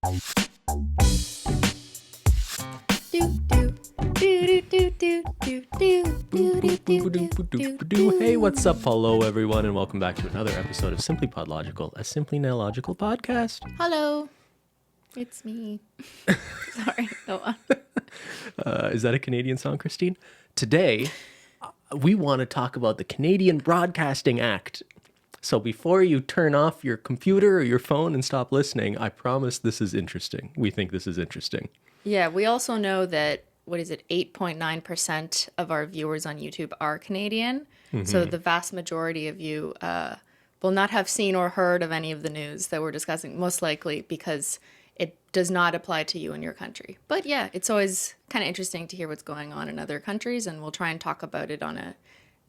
Hey, what's up? Hello, everyone, and welcome back to another episode of SimplyPodLogical, a simply now logical podcast. Hello, it's me. Sorry, go on. Is that a Canadian song, Christine? Today, we want to talk about the Canadian Broadcasting Act. So before you turn off your computer or your phone and stop listening, I promise this is interesting. We think this is interesting. Yeah, we also know that, 8.9% of our viewers on YouTube are Canadian. Mm-hmm. So the vast majority of you will not have seen or heard of any of the news that we're discussing, most likely because it does not apply to you in your country. But yeah, it's always kind of interesting to hear what's going on in other countries, and we'll try and talk about it on a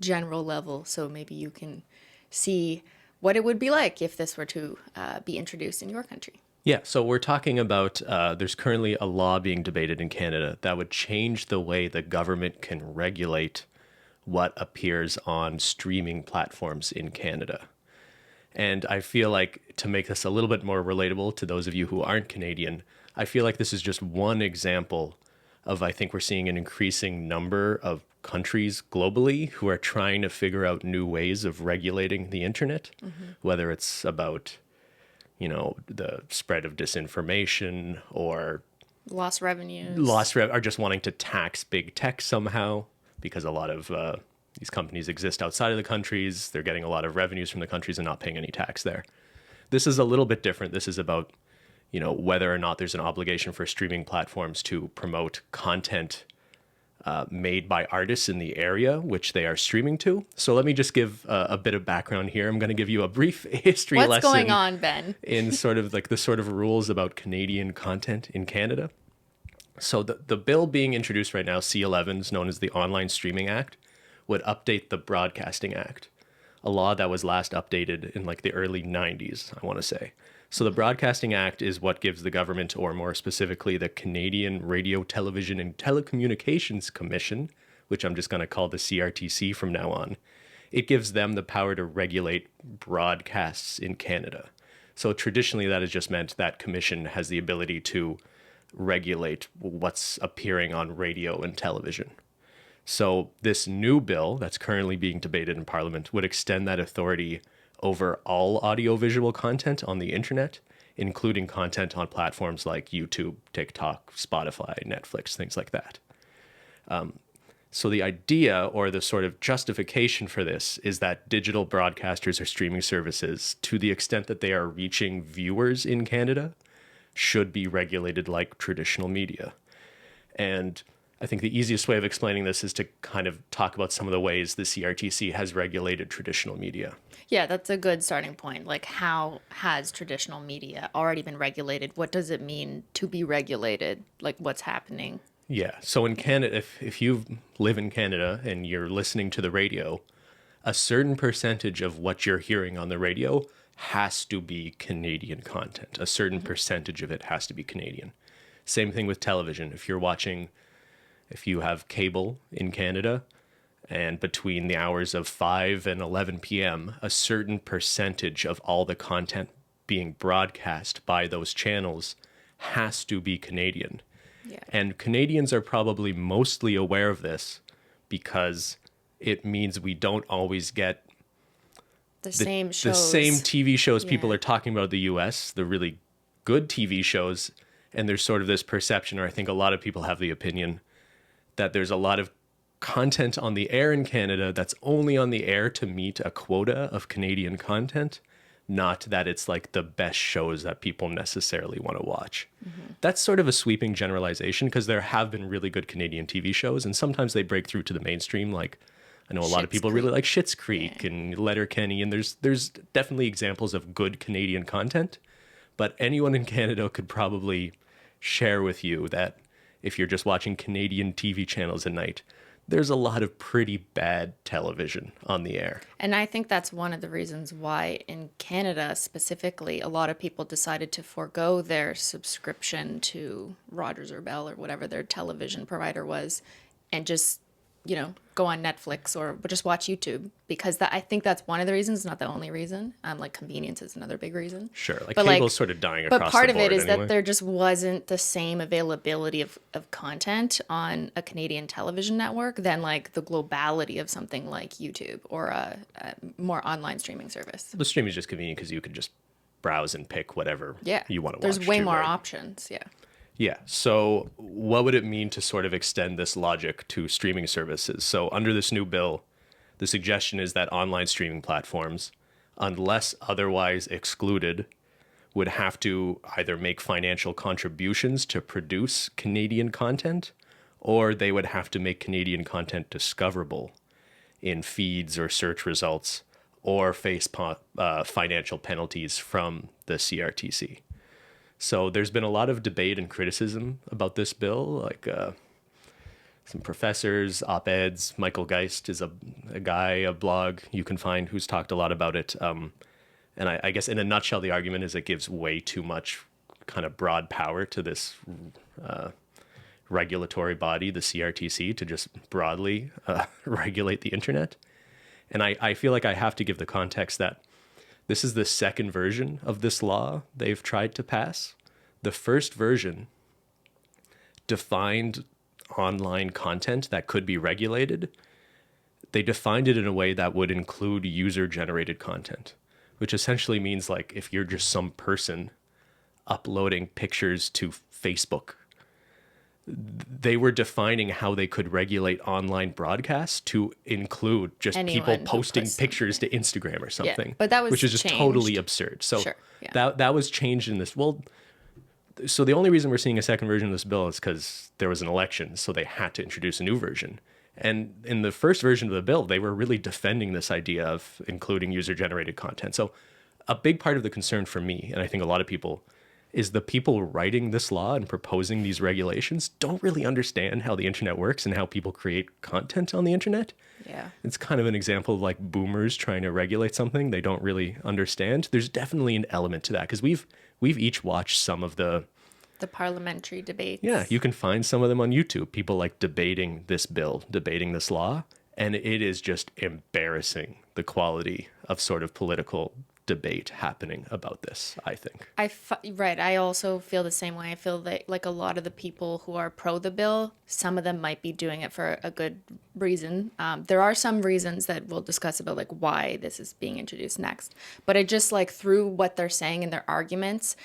general level so maybe you can see what it would be like if this were to be introduced in your country. Yeah, so we're talking about there's currently a law being debated in Canada that would change the way the government can regulate what appears on streaming platforms in Canada. And I feel like to make this a little bit more relatable to those of you who aren't Canadian, I feel like this is just one example of, I think we're seeing an increasing number of countries globally who are trying to figure out new ways of regulating the internet, whether it's about, the spread of disinformation or lost revenues, or just wanting to tax big tech somehow, because a lot of these companies exist outside of the countries. They're getting a lot of revenues from the countries and not paying any tax there. This is a little bit different. This is about, whether or not there's an obligation for streaming platforms to promote content made by artists in the area which they are streaming to. So let me just give a bit of background here. I'm going to give you a brief history lesson. What's going on, Ben? In sort of like the sort of rules about Canadian content in Canada. So the bill being introduced right now, C-11, is known as the Online Streaming Act, would update the Broadcasting Act, a law that was last updated in like the early 90s, I want to say. So the Broadcasting Act is what gives the government, or more specifically, the Canadian Radio, Television and Telecommunications Commission, which I'm just going to call the CRTC from now on, it gives them the power to regulate broadcasts in Canada. So traditionally, that has just meant that commission has the ability to regulate what's appearing on radio and television. So this new bill that's currently being debated in Parliament would extend that authority over all audiovisual content on the internet, including content on platforms like YouTube, TikTok, Spotify, Netflix, things like that. So the idea, or the sort of justification for this, is that digital broadcasters or streaming services, to the extent that they are reaching viewers in Canada, should be regulated like traditional media. And I think the easiest way of explaining this is to kind of talk about some of the ways the CRTC has regulated traditional media. Yeah, that's a good starting point. Like, how has traditional media already been regulated? What does it mean to be regulated? Like, what's happening? Yeah, so in Canada, if you live in Canada and you're listening to the radio, a certain percentage of what you're hearing on the radio has to be Canadian content. A certain percentage of it has to be Canadian. Same thing with television. If you have cable in Canada, and between the hours of 5 and 11 p.m., a certain percentage of all the content being broadcast by those channels has to be Canadian. Yeah. And Canadians are probably mostly aware of this because it means we don't always get the same shows. The same TV shows people are talking about the US, the really good TV shows. And there's sort of this perception, or I think a lot of people have the opinion, that there's a lot of content on the air in Canada that's only on the air to meet a quota of Canadian content, not that it's like the best shows that people necessarily want to watch. That's sort of a sweeping generalization, because there have been really good Canadian TV shows, and sometimes they break through to the mainstream. Like, I know a lot of people really like Schitt's Creek and Letterkenny, and there's definitely examples of good Canadian content, but anyone in Canada could probably share with you that if you're just watching Canadian TV channels at night, there's a lot of pretty bad television on the air. And I think that's one of the reasons why in Canada specifically, a lot of people decided to forego their subscription to Rogers or Bell or whatever their television provider was, and just go on Netflix or just watch YouTube, because I think that's one of the reasons, not the only reason. Like convenience is another big reason. Sure, like But cable's sort of dying across the board. But part of it is anyway. that there just wasn't the same availability of content on a Canadian television network than like the globality of something like YouTube or a more online streaming service. The stream is just convenient because you can just browse and pick whatever you want to watch. There's way more right? options. Yeah. Yeah. So what would it mean to sort of extend this logic to streaming services? So under this new bill, the suggestion is that online streaming platforms, unless otherwise excluded, would have to either make financial contributions to produce Canadian content, or they would have to make Canadian content discoverable in feeds or search results, or face financial penalties from the CRTC. So there's been a lot of debate and criticism about this bill, like some professors, op-eds. Michael Geist is a blog you can find who's talked a lot about it. And I guess in a nutshell, the argument is it gives way too much kind of broad power to this regulatory body, the CRTC, to just broadly regulate the internet. And I feel like I have to give the context that this is the second version of this law they've tried to pass. The first version defined online content that could be regulated. They defined it in a way that would include user-generated content, which essentially means like if you're just some person uploading pictures to Facebook, they were defining how they could regulate online broadcasts to include just people posting pictures to Instagram or something. Yeah, but that was which is just changed. Totally absurd. So Sure, yeah. that was changed in this. Well, so the only reason we're seeing a second version of this bill is because there was an election, so they had to introduce a new version. And in the first version of the bill, they were really defending this idea of including user-generated content. So a big part of the concern for me, and I think a lot of people, is the people writing this law and proposing these regulations don't really understand how the internet works and how people create content on the internet. Yeah. It's kind of an example of like boomers trying to regulate something they don't really understand. There's definitely an element to that because we've each watched some of the parliamentary debates. Yeah, you can find some of them on YouTube. People like debating this bill, debating this law, and it is just embarrassing the quality of sort of political debate happening about this, I think. Right. I also feel the same way. I feel that like a lot of the people who are pro the bill, some of them might be doing it for a good reason. There are some reasons that we'll discuss about like why this is being introduced next. But I just like through what they're saying in their arguments,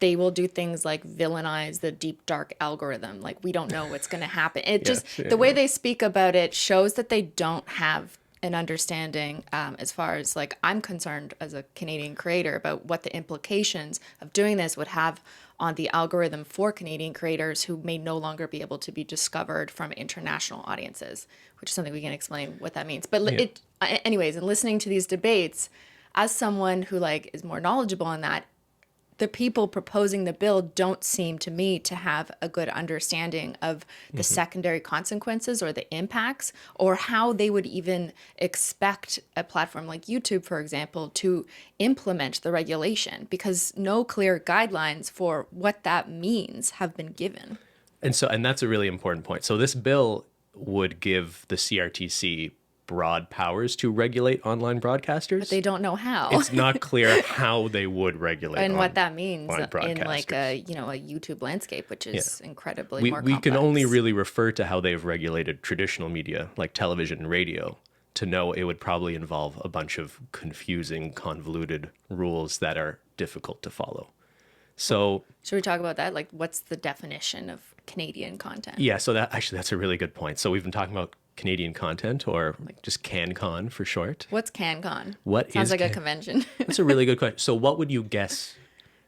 they will do things like villainize the deep, dark algorithm. Like we don't know what's going to happen. It the way they speak about it shows that they don't have an understanding as far as like I'm concerned as a Canadian creator about what the implications of doing this would have on the algorithm for Canadian creators who may no longer be able to be discovered from international audiences, which is something we can explain what that means. But anyways, in listening to these debates, as someone who like is more knowledgeable in that, the people proposing the bill don't seem to me to have a good understanding of the secondary consequences or the impacts or how they would even expect a platform like YouTube, for example, to implement the regulation because no clear guidelines for what that means have been given. And that's a really important point. So this bill would give the CRTC broad powers to regulate online broadcasters. But they don't know how. It's not clear how they would regulate and what that means in like a YouTube landscape, which is incredibly more complex. We can only really refer to how they've regulated traditional media like television and radio to know it would probably involve a bunch of confusing, convoluted rules that are difficult to follow. So should we talk about that? Like what's the definition of Canadian content? Yeah, so that's a really good point. So we've been talking about Canadian content, or like just CanCon for short. What's CanCon? Sounds like a convention. That's a really good question. So what would you guess?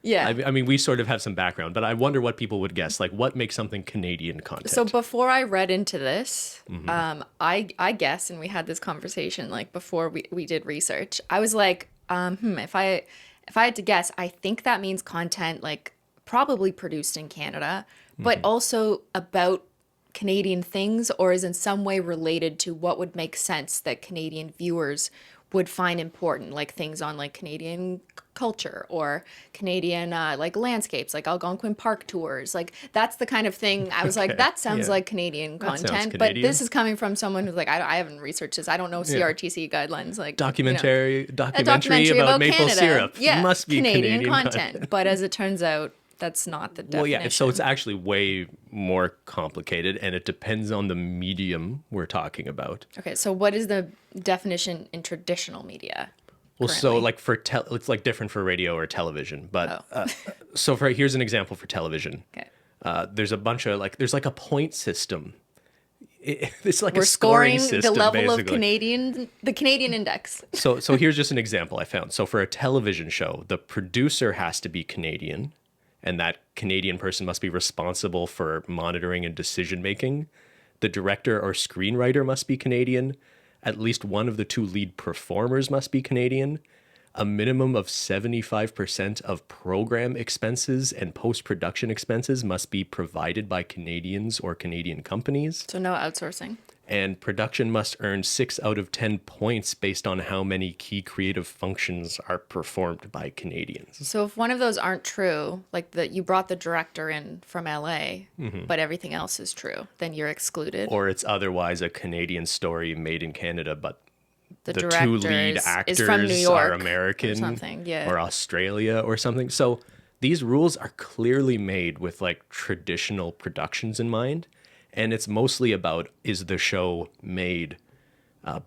Yeah. I mean, we sort of have some background, but I wonder what people would guess. Like, what makes something Canadian content? So before I read into this, I guess, and we had this conversation like before we did research, I was like, if I had to guess, I think that means content like probably produced in Canada, but also about Canadian things or is in some way related to what would make sense that Canadian viewers would find important, like things on like Canadian culture or Canadian like landscapes, like Algonquin Park tours. Like that's the kind of thing I was like, that sounds like Canadian That sounds content. But Canadian. this is coming from someone who's like, I haven't researched this. I don't know CRTC guidelines. Like Documentary a documentary about maple Canada. syrup. Yeah, Must be Canadian content. But as it turns out, that's not the definition. Well, yeah, so it's actually way more complicated, and it depends on the medium we're talking about. Okay, so what is the definition in traditional media? Well, so currently? like it's like different for radio or television, but so here's an example for television. Okay. There's a bunch of there's like a point system. It's like We're a scoring scoring system, the level basically. of the Canadian index. So here's just an example I found. So for a television show, the producer has to be Canadian, and that Canadian person must be responsible for monitoring and decision making. The director or screenwriter must be Canadian. At least one of the two lead performers must be Canadian. A minimum of 75% of program expenses and post-production expenses must be provided by Canadians or Canadian companies. So no outsourcing. And production must earn 6 out of 10 points based on how many key creative functions are performed by Canadians. So if one of those aren't true, like that you brought the director in from LA, but everything else is true, then you're excluded. Or it's otherwise a Canadian story made in Canada, but the two director lead is actors from New York are American or something, yeah. or Australia or something. So these rules are clearly made with like traditional productions in mind. And it's mostly about, is the show made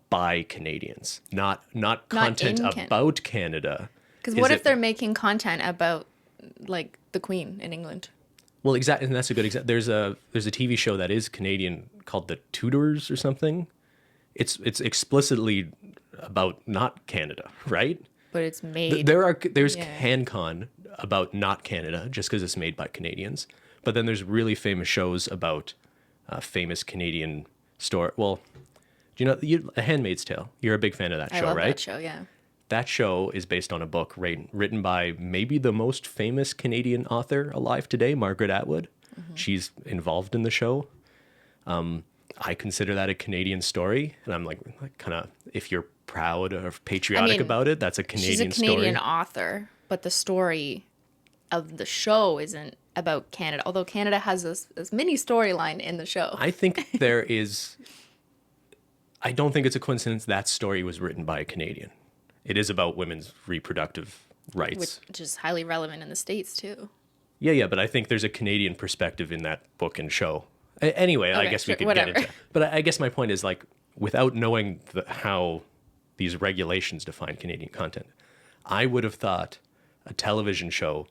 by Canadians, not content about Canada. Because what if they're making content about like the Queen in England? Well, exactly, and that's a good example. There's a TV show that is Canadian called The Tudors or something. It's explicitly about not Canada, right? But it's made. There's CanCon about not Canada just because it's made by Canadians. But then there's really famous shows about famous Canadian store. Well, do you know A Handmaid's Tale? You're a big fan of that show, I love right? that show, yeah. That show is based on a book written by maybe the most famous Canadian author alive today, Margaret Atwood. She's involved in the show. I consider that a Canadian story, and I'm like kind of, if you're proud or patriotic about it, that's a Canadian story. She's a Canadian author, but the story of the show isn't about Canada, although Canada has this mini storyline in the show. I think I don't think it's a coincidence that story was written by a Canadian. It is about women's reproductive rights. Which is highly relevant in the States, too. Yeah, but I think there's a Canadian perspective in that book and show. Anyway, I guess we could get into it. But I guess my point is, like, without knowing how these regulations define Canadian content, I would have thought a television show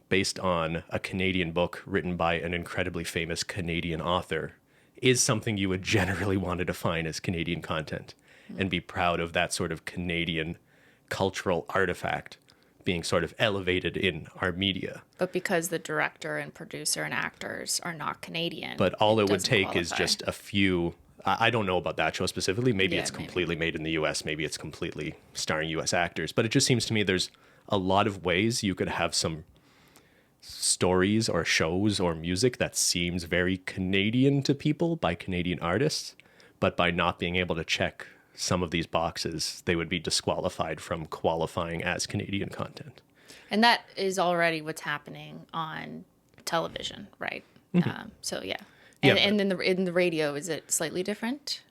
based on a Canadian book written by an incredibly famous Canadian author is something you would generally want to define as Canadian content and be proud of that sort of Canadian cultural artifact being sort of elevated in our media. But because the director and producer and actors are not Canadian. But all it would take is just a few. I don't know about that show specifically. Maybe it's completely made in the US. Maybe it's completely starring US actors. But it just seems to me there's a lot of ways you could have some stories or shows or music that seems very Canadian to people by Canadian artists, but by not being able to check some of these boxes, they would be disqualified from qualifying as Canadian content. And that is already what's happening on television, right? So yeah. And in the radio, is it slightly different?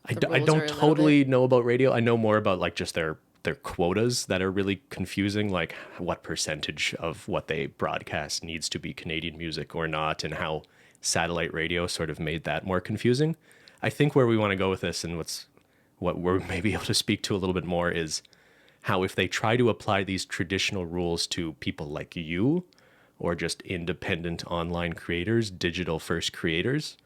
I don't totally know about radio. I know more about like just their quotas that are really confusing, like what percentage of what they broadcast needs to be Canadian music or not, and how satellite radio sort of made that more confusing. I think where we want to go with this and what we're maybe able to speak to a little bit more is how if they try to apply these traditional rules to people like you or just independent online creators, digital first creators,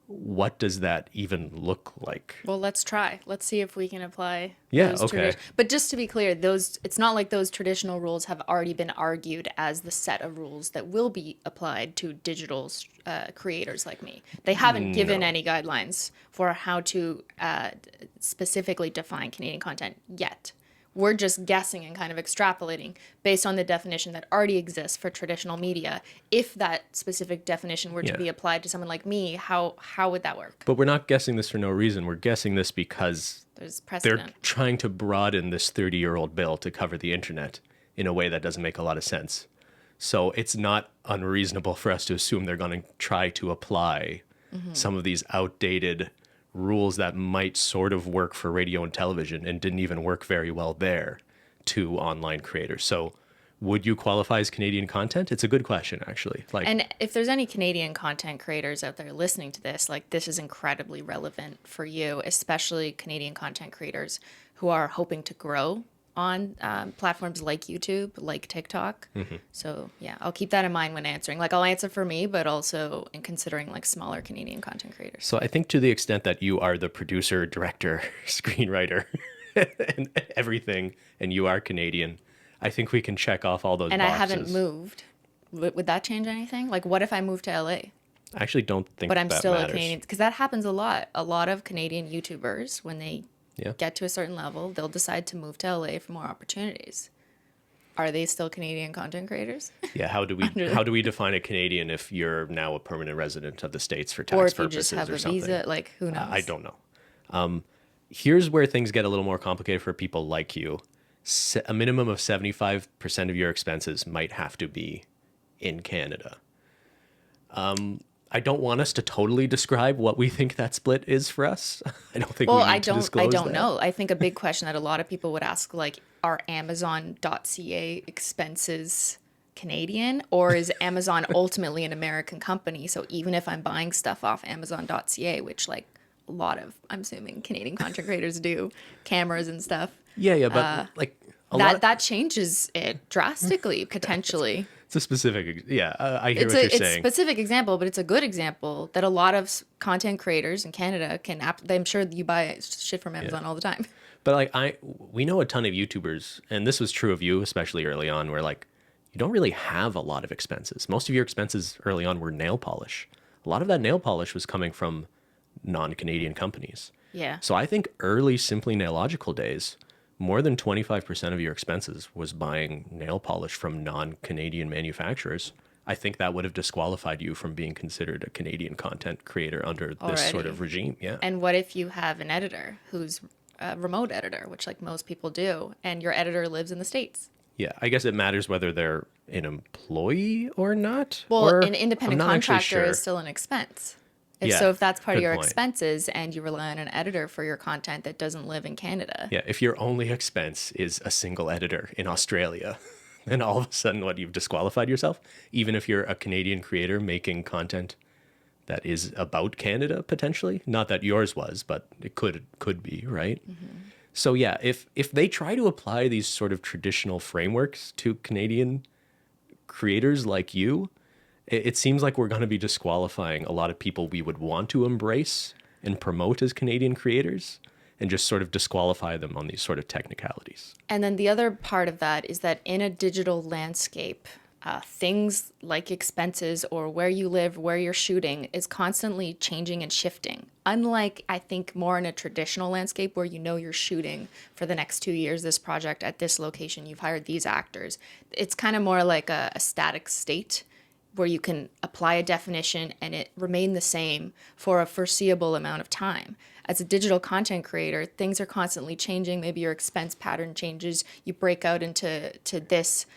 what does that even look like? Well, let's try. Let's see if we can apply. But just to be clear, it's not like those traditional rules have already been argued as the set of rules that will be applied to digital creators like me. They haven't given any guidelines for how to specifically define Canadian content yet. We're just guessing and kind of extrapolating based on the definition that already exists for traditional media. If that specific definition were to be applied to someone like me, how would that work? But we're not guessing this for no reason. We're guessing this because there's precedent. They're trying to broaden this 30-year-old bill to cover the internet in a way that doesn't make a lot of sense. So it's not unreasonable for us to assume they're going to try to apply some of these outdated rules that might sort of work for radio and television and didn't even work very well there to online creators. So would you qualify as Canadian content? It's a good question, actually. And if there's any Canadian content creators out there listening to this, like, this is incredibly relevant for you, especially Canadian content creators who are hoping to grow on platforms like YouTube, like TikTok. So yeah, I'll keep that in mind when answering. Like, I'll answer for me, but also in considering like smaller Canadian content creators. So I think to the extent that you are the producer, director, screenwriter, and everything, and you are Canadian, I think we can check off all those boxes. And I haven't moved. Would that change anything? Like, what if I moved to LA? I actually don't think but I'm that still matters. a Canadian, because that happens a lot. A lot of Canadian YouTubers, when they get to a certain level, they'll decide to move to LA for more opportunities. Are they still Canadian content creators? Yeah, how do we define a Canadian if you're now a permanent resident of the States for tax purposes or something? Or if you just have a visa, like, who knows? I don't know. Here's where things get a little more complicated for people like you. A minimum of 75% of your expenses might have to be in Canada. I don't want us to totally describe what we think that split is for us. I don't think we need to disclose that. I don't know. I think a big question that a lot of people would ask, like, are Amazon.ca expenses Canadian, or is Amazon ultimately an American company? So even if I'm buying stuff off Amazon.ca, which like a lot of, I'm assuming, Canadian content creators do, cameras and stuff. Yeah, but like that changes it drastically, potentially. It's a specific, I hear what you're saying. It's a specific example, but it's a good example that a lot of content creators in Canada can. I'm sure you buy shit from Amazon all the time. But like we know a ton of YouTubers, and this was true of you, especially early on, where like you don't really have a lot of expenses. Most of your expenses early on were nail polish. A lot of that nail polish was coming from non-Canadian companies. Yeah. So I think early SimplyPodLogical days, more than 25% of your expenses was buying nail polish from non-Canadian manufacturers. I think that would have disqualified you from being considered a Canadian content creator under this sort of regime. Yeah. And what if you have an editor who's a remote editor, which like most people do, and your editor lives in the States? Yeah, I guess it matters whether they're an employee or not. Well, or an independent contractor is still an expense. So if that's part of your expenses and you rely on an editor for your content that doesn't live in Canada. Yeah, if your only expense is a single editor in Australia, then all of a sudden you've disqualified yourself, even if you're a Canadian creator making content that is about Canada potentially. Not that yours was, but it could be, right? Mm-hmm. So yeah, if they try to apply these sort of traditional frameworks to Canadian creators like you, it seems like we're going to be disqualifying a lot of people we would want to embrace and promote as Canadian creators, and just sort of disqualify them on these sort of technicalities. And then the other part of that is that in a digital landscape, things like expenses or where you live, where you're shooting is constantly changing and shifting. Unlike, I think, more in a traditional landscape where you know you're shooting for the next 2 years, this project at this location, you've hired these actors. It's kind of more like a static state where you can apply a definition and it remain the same for a foreseeable amount of time. As a digital content creator, things are constantly changing. Maybe your expense pattern changes. You break out into this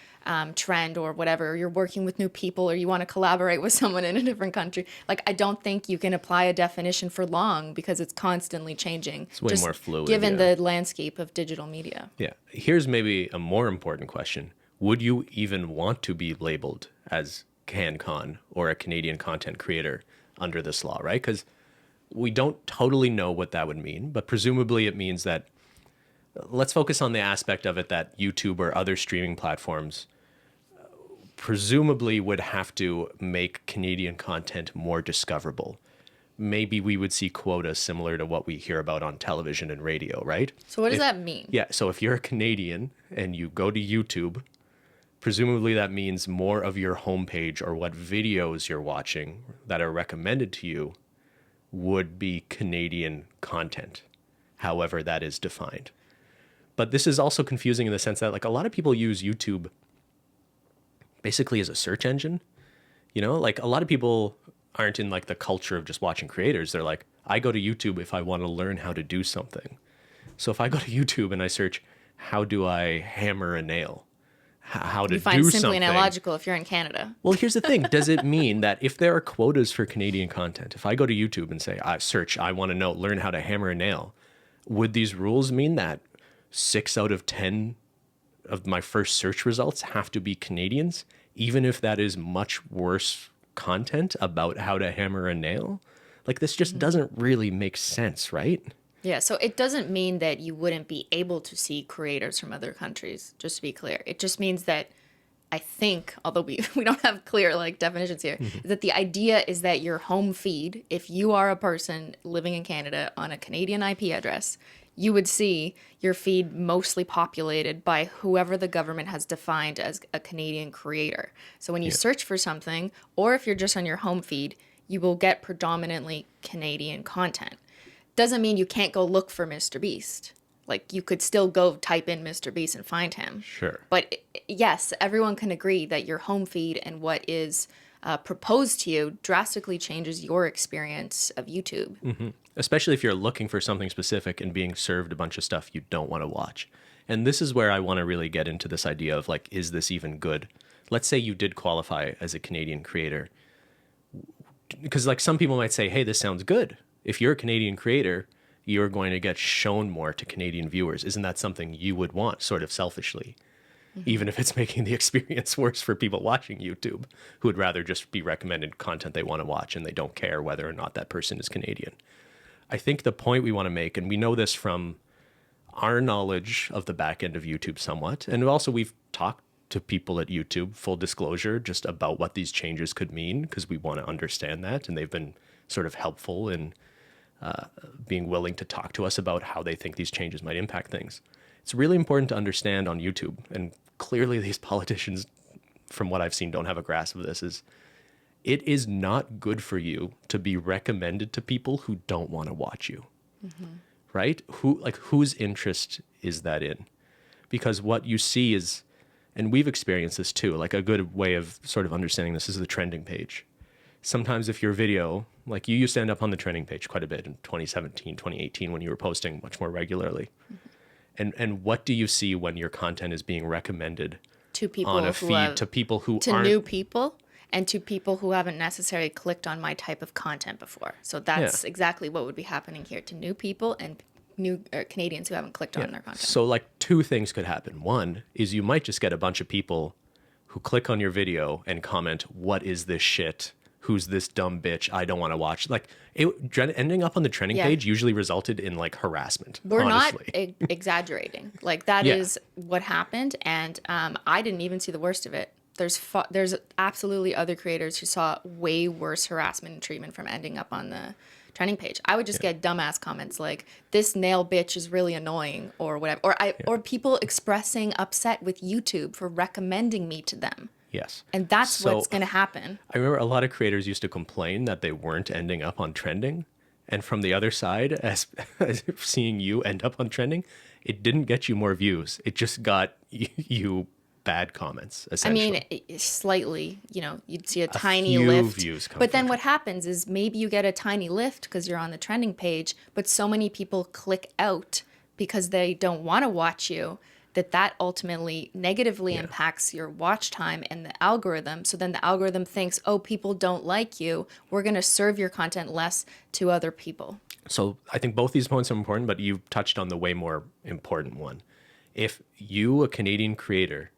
trend or whatever. You're working with new people or you want to collaborate with someone in a different country. Like, I don't think you can apply a definition for long because it's constantly changing. It's way more fluid. Given the landscape of digital media. Yeah. Here's maybe a more important question. Would you even want to be labeled as CanCon or a Canadian content creator under this law, right? Because we don't totally know what that would mean, but presumably it means that, let's focus on the aspect of it that YouTube or other streaming platforms presumably would have to make Canadian content more discoverable. Maybe we would see quotas similar to what we hear about on television and radio, right? So what does that mean? Yeah, so if you're a Canadian and you go to YouTube, presumably that means more of your homepage or what videos you're watching that are recommended to you would be Canadian content, however that is defined. But this is also confusing in the sense that like a lot of people use YouTube basically as a search engine. You know, like a lot of people aren't in like the culture of just watching creators. They're like, I go to YouTube if I want to learn how to do something. So if I go to YouTube and I search, how do I hammer a nail? How to You find do Simply something. and Illogical if you're in Canada. Well, here's the thing. Does it mean that if there are quotas for Canadian content, if I go to YouTube and say, I search, I want to know, learn how to hammer a nail, would these rules mean that 6 out of 10 of my first search results have to be Canadians, even if that is much worse content about how to hammer a nail? Like, this just doesn't really make sense, right? Yeah, so it doesn't mean that you wouldn't be able to see creators from other countries, just to be clear. It just means that I think, although we don't have clear like definitions here, that the idea is that your home feed, if you are a person living in Canada on a Canadian IP address, you would see your feed mostly populated by whoever the government has defined as a Canadian creator. So when you search for something, or if you're just on your home feed, you will get predominantly Canadian content. Doesn't mean you can't go look for Mr. Beast. Like, you could still go type in Mr. Beast and find him. Sure. But yes, everyone can agree that your home feed and what is proposed to you drastically changes your experience of YouTube. Mm-hmm. Especially if you're looking for something specific and being served a bunch of stuff you don't want to watch. And this is where I want to really get into this idea of, like, is this even good? Let's say you did qualify as a Canadian creator. Because, like, some people might say, hey, this sounds good. If you're a Canadian creator, you're going to get shown more to Canadian viewers. Isn't that something you would want, sort of selfishly? Even if it's making the experience worse for people watching YouTube, who would rather just be recommended content they want to watch and they don't care whether or not that person is Canadian. I think the point we want to make, and we know this from our knowledge of the back end of YouTube somewhat, and also we've talked to people at YouTube, full disclosure, just about what these changes could mean, because we want to understand that, and they've been sort of helpful in being willing to talk to us about how they think these changes might impact things. It's really important to understand on YouTube, and clearly these politicians, from what I've seen, don't have a grasp of this, is it is not good for you to be recommended to people who don't want to watch you, right? Whose interest is that in? Because what you see is, and we've experienced this too, like a good way of sort of understanding this is the trending page. Sometimes if your video, like you used to end up on the trending page quite a bit in 2017, 2018, when you were posting much more regularly. And what do you see when your content is being recommended To people on a who feed to people who to aren't... new people and to people who haven't necessarily clicked on my type of content before. So that's exactly what would be happening here to new people and new Canadians who haven't clicked on their content. So like two things could happen. One is you might just get a bunch of people who click on your video and comment, what is this shit? Who's this dumb bitch? I don't want to watch. Like, ending up on the trending page usually resulted in like harassment. We're honestly. not exaggerating. Like, that is what happened. And I didn't even see the worst of it. There's absolutely other creators who saw way worse harassment and treatment from ending up on the trending page. I would just get dumbass comments like, this nail bitch is really annoying, or whatever. Or people expressing upset with YouTube for recommending me to them. Yes. And that's what's going to happen. I remember a lot of creators used to complain that they weren't ending up on trending. And from the other side, as seeing you end up on trending, it didn't get you more views. It just got you bad comments, essentially. I mean, slightly, you'd see a tiny few lift. Views come but then from what happens is maybe you get a tiny lift because you're on the trending page, but so many people click out because they don't want to watch you, that ultimately negatively impacts your watch time and the algorithm. So then the algorithm thinks, oh, people don't like you. We're going to serve your content less to other people. So I think both these points are important, but you've touched on the way more important one. If you, a Canadian creator,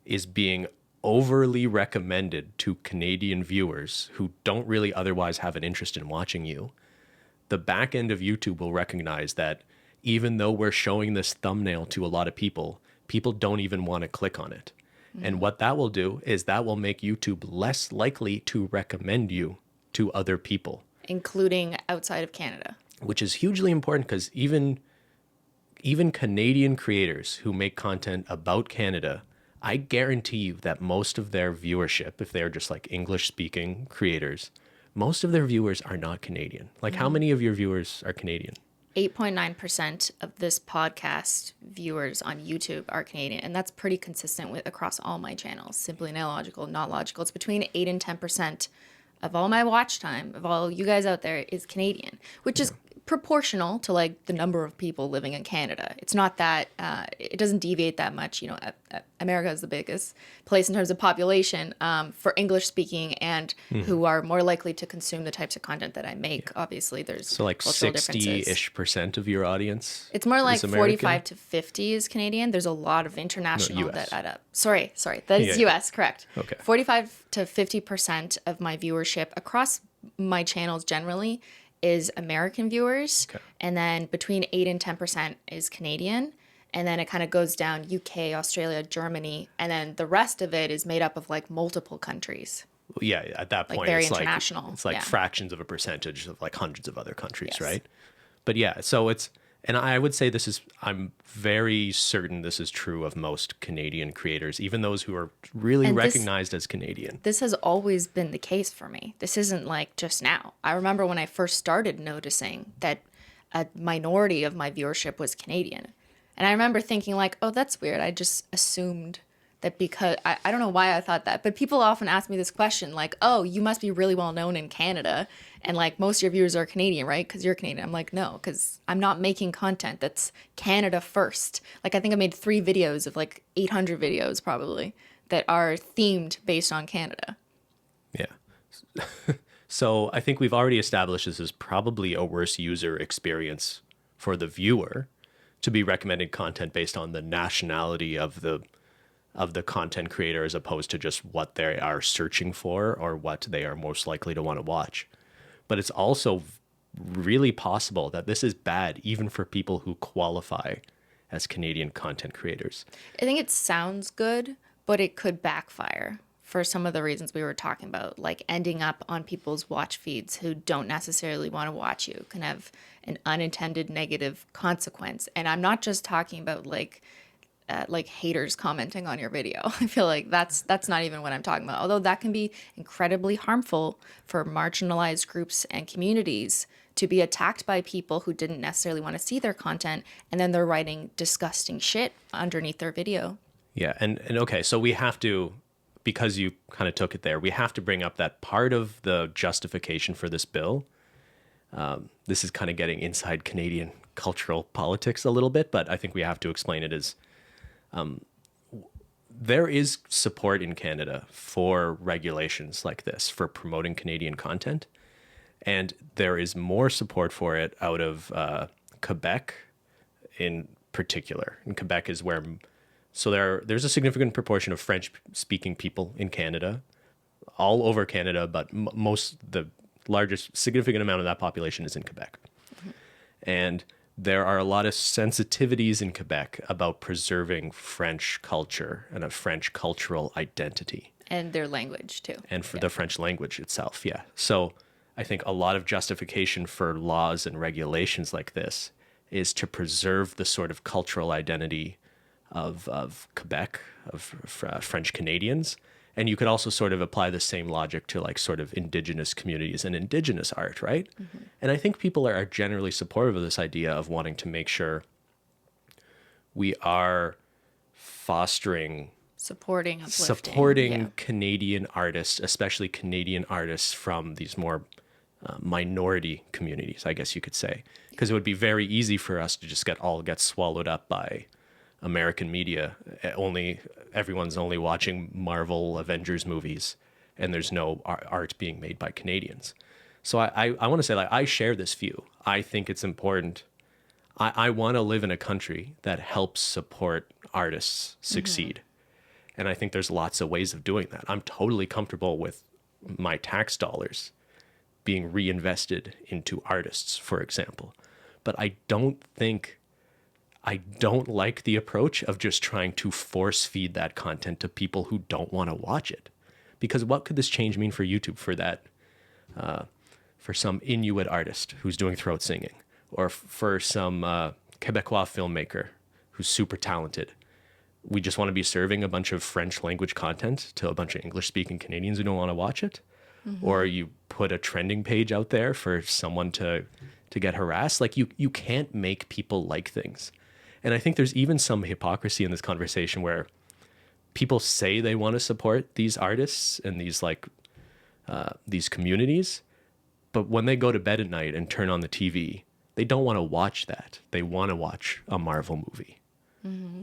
is being overly recommended to Canadian viewers who don't really otherwise have an interest in watching you, the back end of YouTube will recognize that even though we're showing this thumbnail to a lot of people, people don't even want to click on it. And what that will do is that will make YouTube less likely to recommend you to other people. Including outside of Canada. Which is hugely important because even Canadian creators who make content about Canada, I guarantee you that most of their viewership, if they're just like English-speaking creators, most of their viewers are not Canadian. Like, how many of your viewers are Canadian? 8.9% of this podcast viewers on YouTube are Canadian, and that's pretty consistent with across all my channels. Simply and Illogical, Not Logical. It's between 8 and 10% of all my watch time, of all you guys out there, is Canadian, which is proportional to like the number of people living in Canada. It's not that it doesn't deviate that much. You know, America is the biggest place in terms of population for English speaking and who are more likely to consume the types of content that I make. Obviously, there's So like cultural differences. 60-ish% of your audience. It's more like is American? 45 to 50 is Canadian. There's a lot of international US. that add up. Sorry, that is US, correct. Okay. 45 to 50% of my viewership across my channels generally is American viewers, and then between 8 and 10% is Canadian, and then it kind of goes down UK, Australia, Germany, and then the rest of it is made up of like multiple countries. Yeah, at that point, very it's like international. it's like Yeah. fractions of a percentage of like hundreds of other countries, Yes. right? But yeah, so it's, and I would say I'm very certain this is true of most Canadian creators, even those who are really And this- recognized as Canadian. This has always been the case for me. This isn't like just now. I remember when I first started noticing that a minority of my viewership was Canadian. And I remember thinking like, oh, that's weird. I just assumed that because I don't know why I thought that, but people often ask me this question like, oh, you must be really well known in Canada. And like most of your viewers are Canadian, right? Because you're Canadian. I'm like, no, because I'm not making content that's Canada first. Like I think I made 3 videos of like 800 videos probably that are themed based on Canada. Yeah. So I think we've already established this is probably a worse user experience for the viewer to be recommending content based on the nationality of the content creator as opposed to just what they are searching for or what they are most likely to want to watch. But it's also really possible that this is bad even for people who qualify as Canadian content creators. I think it sounds good, but it could backfire for some of the reasons we were talking about, like ending up on people's watch feeds who don't necessarily want to watch you can have an unintended negative consequence. And I'm not just talking about like haters commenting on your video. I feel like that's not even what I'm talking about. Although that can be incredibly harmful for marginalized groups and communities to be attacked by people who didn't necessarily want to see their content, and then they're writing disgusting shit underneath their video. Yeah, and okay, so we have to, because you kind of took it there, we have to bring up that part of the justification for this bill. This is kind of getting inside Canadian cultural politics a little bit, but I think we have to explain it as there is support in Canada for regulations like this, for promoting Canadian content. And there is more support for it out of Quebec in particular. And Quebec is where, so there's a significant proportion of French-speaking people in Canada, all over Canada, but the largest significant amount of that population is in Quebec. Mm-hmm. And there are a lot of sensitivities in Quebec about preserving French culture and a French cultural identity. And their language, too. And for the French language itself, yeah. So I think a lot of justification for laws and regulations like this is to preserve the sort of cultural identity of Quebec, of French Canadians. And you could also sort of apply the same logic to like sort of indigenous communities and indigenous art, right? Mm-hmm. And I think people are generally supportive of this idea of wanting to make sure we are fostering, supporting, uplifting, yeah. Canadian artists, especially Canadian artists from these more minority communities, I guess you could say. Because it would be very easy for us to just get swallowed up by American media. Everyone's only watching Marvel Avengers movies, and there's no art being made by Canadians. So I want to say, like, I share this view. I think it's important. I want to live in a country that helps support artists succeed. Mm-hmm. And I think there's lots of ways of doing that. I'm totally comfortable with my tax dollars being reinvested into artists, for example. But I don't like the approach of just trying to force feed that content to people who don't want to watch it. Because what could this change mean for YouTube for that, for some Inuit artist who's doing throat singing, or for some Quebecois filmmaker who's super talented? We just want to be serving a bunch of French language content to a bunch of English speaking Canadians who don't want to watch it? Mm-hmm. Or you put a trending page out there for someone to to get harassed. Like you can't make people like things. And I think there's even some hypocrisy in this conversation where people say they want to support these artists and these communities, but when they go to bed at night and turn on the TV, they don't want to watch that. They want to watch a Marvel movie.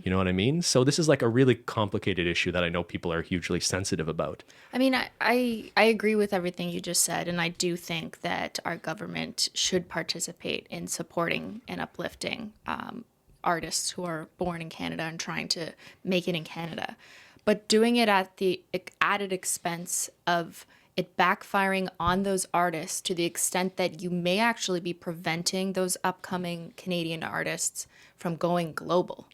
You know what I mean? So this is like a really complicated issue that I know people are hugely sensitive about. I mean, I agree with everything you just said, and I do think that our government should participate in supporting and uplifting artists who are born in Canada and trying to make it in Canada. But doing it at the added expense of it backfiring on those artists to the extent that you may actually be preventing those upcoming Canadian artists from going global.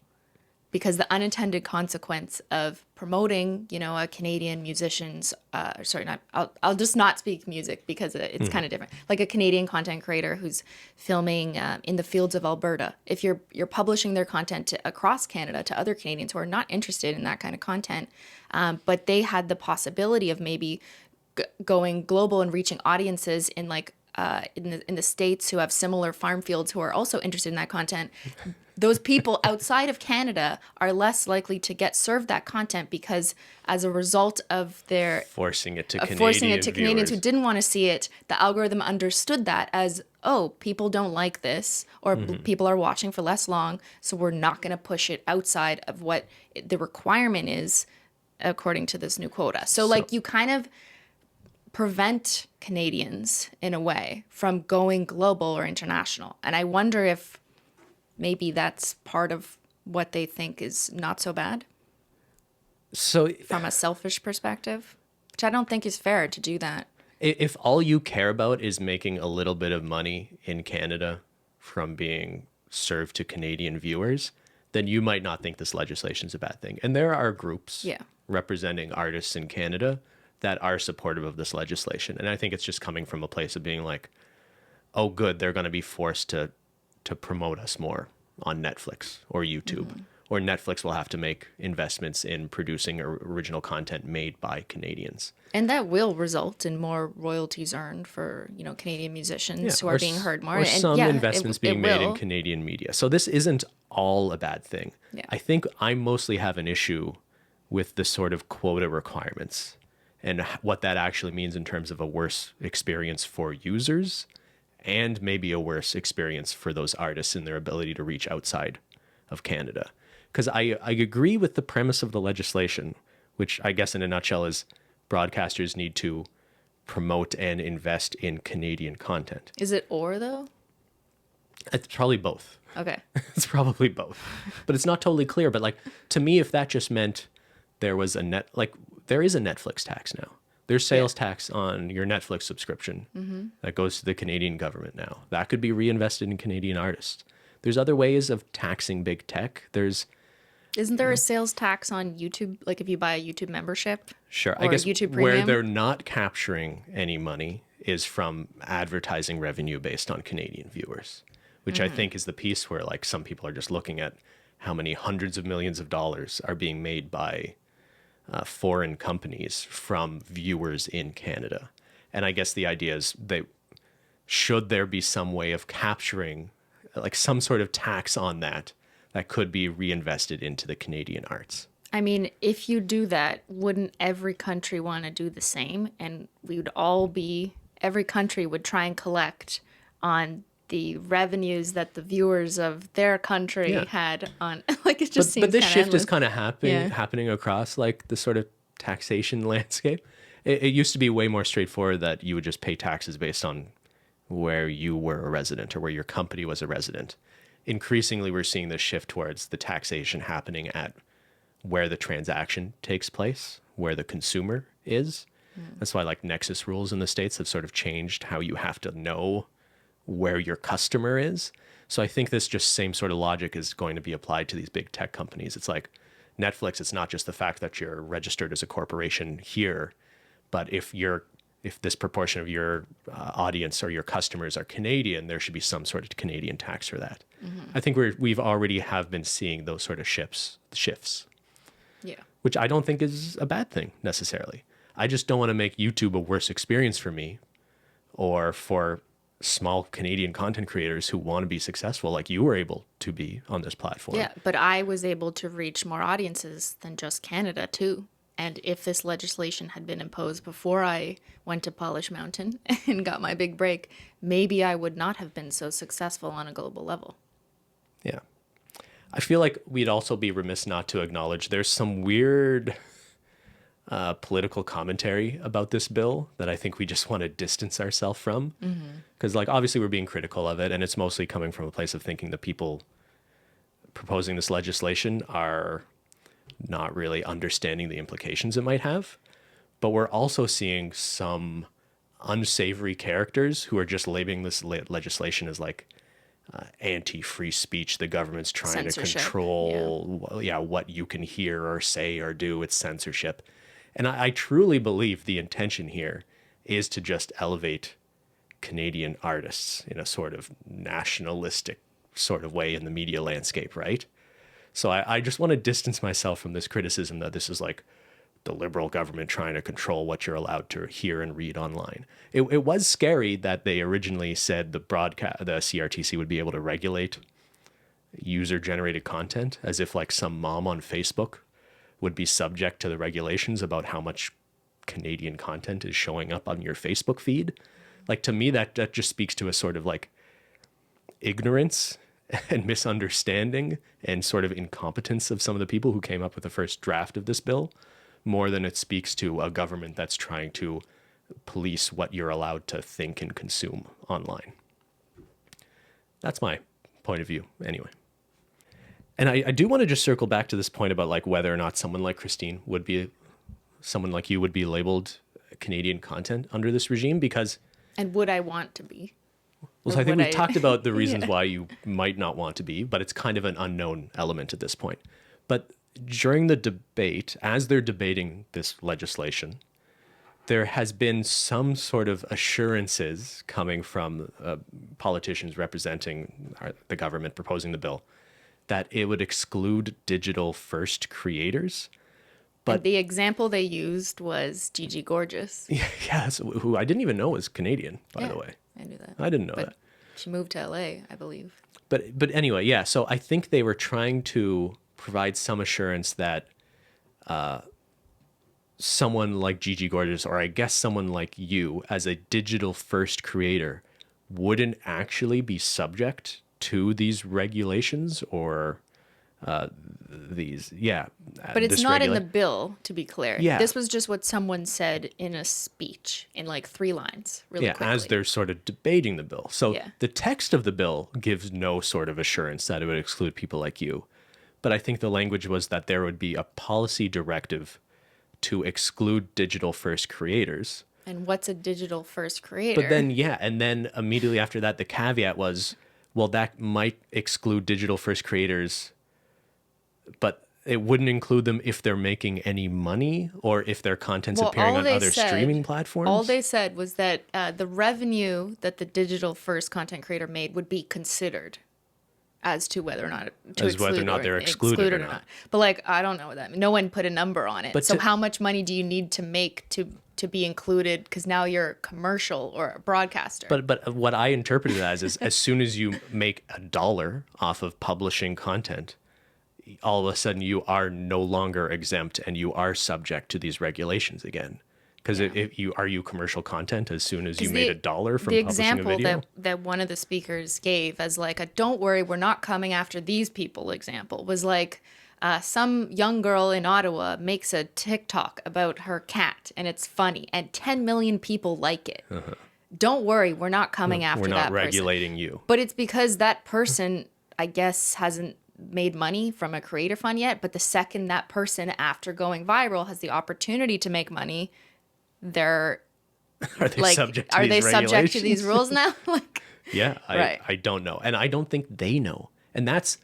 Because the unintended consequence of promoting, a Canadian musician's, I'll just not speak music because it's kind of different. Like a Canadian content creator who's filming in the fields of Alberta. If you're publishing their content across Canada to other Canadians who are not interested in that kind of content, but they had the possibility of maybe going global and reaching audiences in in the States who have similar farm fields who are also interested in that content. Those people outside of Canada are less likely to get served that content because as a result of their forcing it to Canadians who didn't want to see it, the algorithm understood that as, oh, people don't like this, or people are watching for less long, so we're not going to push it outside of what the requirement is according to this new quota. So you kind of prevent Canadians in a way from going global or international. And I wonder if maybe that's part of what they think is not so bad. So from a selfish perspective, which I don't think is fair to do that. If all you care about is making a little bit of money in Canada from being served to Canadian viewers, then you might not think this legislation is a bad thing. And there are groups representing artists in Canada that are supportive of this legislation. And I think it's just coming from a place of being like, oh, good, they're going to be forced to promote us more on Netflix or YouTube, or Netflix will have to make investments in producing original content made by Canadians. And that will result in more royalties earned for, Canadian musicians who are being heard more. Or some investments being made in Canadian media. So this isn't all a bad thing. Yeah. I think I mostly have an issue with the sort of quota requirements and what that actually means in terms of a worse experience for users and maybe a worse experience for those artists in their ability to reach outside of Canada. Because I agree with the premise of the legislation, which I guess in a nutshell is broadcasters need to promote and invest in Canadian content. Is it or, though? It's probably both. Okay. It's probably both. But it's not totally clear. But to me, if that just meant there was there is a Netflix tax now. There's sales tax on your Netflix subscription that goes to the Canadian government now. That could be reinvested in Canadian artists. There's other ways of taxing big tech. Isn't there a sales tax on YouTube? Like if you buy a YouTube membership? Sure. Or I guess YouTube where Premium? they're not capturing any money is from advertising revenue based on Canadian viewers, which I think is the piece where some people are just looking at how many hundreds of millions of dollars are being made by foreign companies from viewers in Canada. And I guess the idea is should there be some way of capturing some sort of tax on that could be reinvested into the Canadian arts. I mean, if you do that, wouldn't every country want to do the same? And every country would try and collect on the revenues that the viewers of their country had on, it just seems But this shift endless. is kind of happening across the sort of taxation landscape. It used to be way more straightforward that you would just pay taxes based on where you were a resident or where your company was a resident. Increasingly, we're seeing this shift towards the taxation happening at where the transaction takes place, where the consumer is. That's why Nexus rules in the States have sort of changed how you have to know where your customer is. So I think this just same sort of logic is going to be applied to these big tech companies. It's like Netflix, it's not just the fact that you're registered as a corporation here, but if this proportion of your audience or your customers are Canadian, there should be some sort of Canadian tax for that. I think we've already have been seeing those sort of shifts. Yeah. Which I don't think is a bad thing necessarily. I just don't want to make YouTube a worse experience for me or for small Canadian content creators who want to be successful like you were able to be on this platform. Yeah, but I was able to reach more audiences than just Canada too. And if this legislation had been imposed before I went to Polish Mountain and got my big break, maybe I would not have been so successful on a global level. Yeah. I feel like we'd also be remiss not to acknowledge there's some weird political commentary about this bill that I think we just want to distance ourselves from. Because, like, obviously we're being critical of it, and it's mostly coming from a place of thinking the people proposing this legislation are not really understanding the implications it might have. But we're also seeing some unsavory characters who are just labeling this legislation as like anti-free speech. The government's trying to Censorship. control what you can hear or say or do. It's censorship. And I truly believe the intention here is to just elevate Canadian artists in a sort of nationalistic sort of way in the media landscape, right? So I just want to distance myself from this criticism that this is like the Liberal government trying to control what you're allowed to hear and read online. It was scary that they originally said the CRTC would be able to regulate user-generated content, as if like some mom on Facebook would be subject to the regulations about how much Canadian content is showing up on your Facebook feed. Like, to me, that just speaks to a sort of like ignorance and misunderstanding and sort of incompetence of some of the people who came up with the first draft of this bill, more than it speaks to a government that's trying to police what you're allowed to think and consume online. That's my point of view anyway. And I do want to just circle back to this point about like whether or not someone like Cristine would be, someone like you would be labeled Canadian content under this regime, because... And would I want to be? Well, so I think we've talked about the reasons Yeah. why you might not want to be, but it's kind of an unknown element at this point. But during the debate, as they're debating this legislation, there has been some sort of assurances coming from politicians representing the government proposing the bill that it would exclude digital first creators. But the example they used was Gigi Gorgeous. Yes, who I didn't even know was Canadian, by Yeah, the way. I knew that. I didn't know But that. she moved to LA, I believe. But anyway, yeah. So I think they were trying to provide some assurance that someone like Gigi Gorgeous, or I guess someone like you, as a digital first creator, wouldn't actually be subject to these regulations or these, But it's this not in the bill, to be clear. Yeah. This was just what someone said in a speech in like 3 lines, really quickly. as they're sort of debating the bill. So Yeah. the text of the bill gives no sort of assurance that it would exclude people like you. But I think the language was that there would be a policy directive to exclude digital first creators. And what's a digital first creator? But then, and then immediately after that, the caveat was, well, that might exclude digital first creators, but it wouldn't include them if they're making any money or if their content's appearing on other streaming platforms. All they said was that the revenue that the digital first content creator made would be considered as to whether or not they're excluded or not. But like, I don't know what that means. No one put a number on it. But so how much money do you need to make to be included? Because now you're a commercial or a broadcaster. But what I interpreted it as is as soon as you make $1 off of publishing content, all of a sudden you are no longer exempt and you are subject to these regulations again. Because if you are commercial content as soon as you made $1 from the publishing a video? example that one of the speakers gave as like a "don't worry, we're not coming after these people" example was like some young girl in Ottawa makes a TikTok about her cat and it's funny and 10 million people like it. Don't worry, we're not coming after that person. We're not regulating you. But it's because that person, I guess, hasn't made money from a creator fund yet. But the second that person, after going viral, has the opportunity to make money, they're Are they like, subject to are these they subject to regulations? these rules now? Like, Yeah, Right. I don't know. And I don't think they know. And that's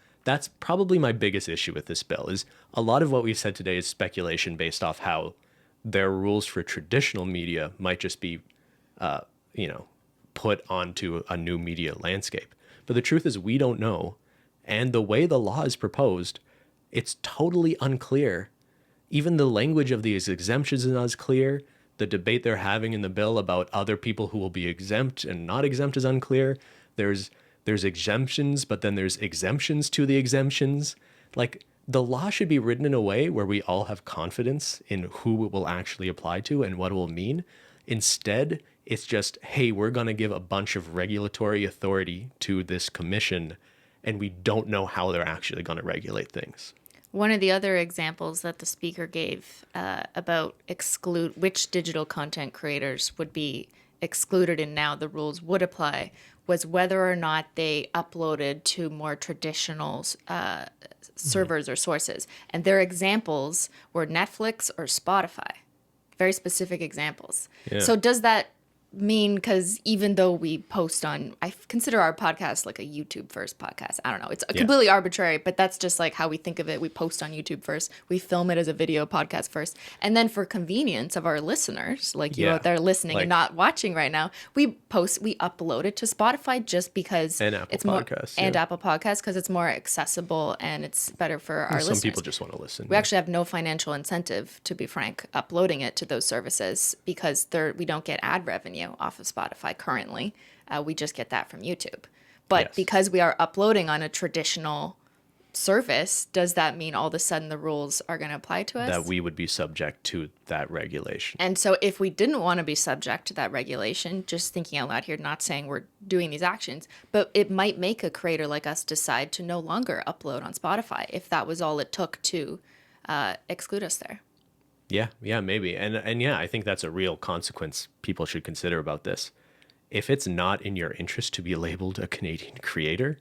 probably my biggest issue with this bill is a lot of what we've said today is speculation based off how their rules for traditional media might just be, put onto a new media landscape. But the truth is we don't know. And the way the law is proposed, it's totally unclear. Even the language of these exemptions is not as clear. The debate they're having in the bill about other people who will be exempt and not exempt is unclear. There's exemptions, but then there's exemptions to the exemptions. Like, the law should be written in a way where we all have confidence in who it will actually apply to and what it will mean. Instead, it's just, hey, we're going to give a bunch of regulatory authority to this commission, and we don't know how they're actually going to regulate things. One of the other examples that the speaker gave about which digital content creators would be excluded and now the rules would apply was whether or not they uploaded to more traditional servers or sources. And their examples were Netflix or Spotify. Very specific examples. Yeah. So does that mean, because even though we post on, I consider our podcast like a YouTube first podcast. I don't know. It's completely arbitrary, but that's just like how we think of it. We post on YouTube first. We film it as a video podcast first. And then for convenience of our listeners, like you out there listening and not watching right now, we upload it to Spotify just because and Apple it's Podcasts, and Apple Podcasts because it's more accessible and it's better for our listeners. Some people just want to listen. We actually have no financial incentive, to be frank, uploading it to those services because we don't get ad revenue off of Spotify currently. We just get that from YouTube. But because we are uploading on a traditional service, does that mean all of a sudden the rules are going to apply to us? That we would be subject to that regulation. And so if we didn't want to be subject to that regulation, just thinking out loud here, not saying we're doing these actions, but it might make a creator like us decide to no longer upload on Spotify if that was all it took to exclude us there. Yeah, maybe. And yeah, I think that's a real consequence people should consider about this. If it's not in your interest to be labeled a Canadian creator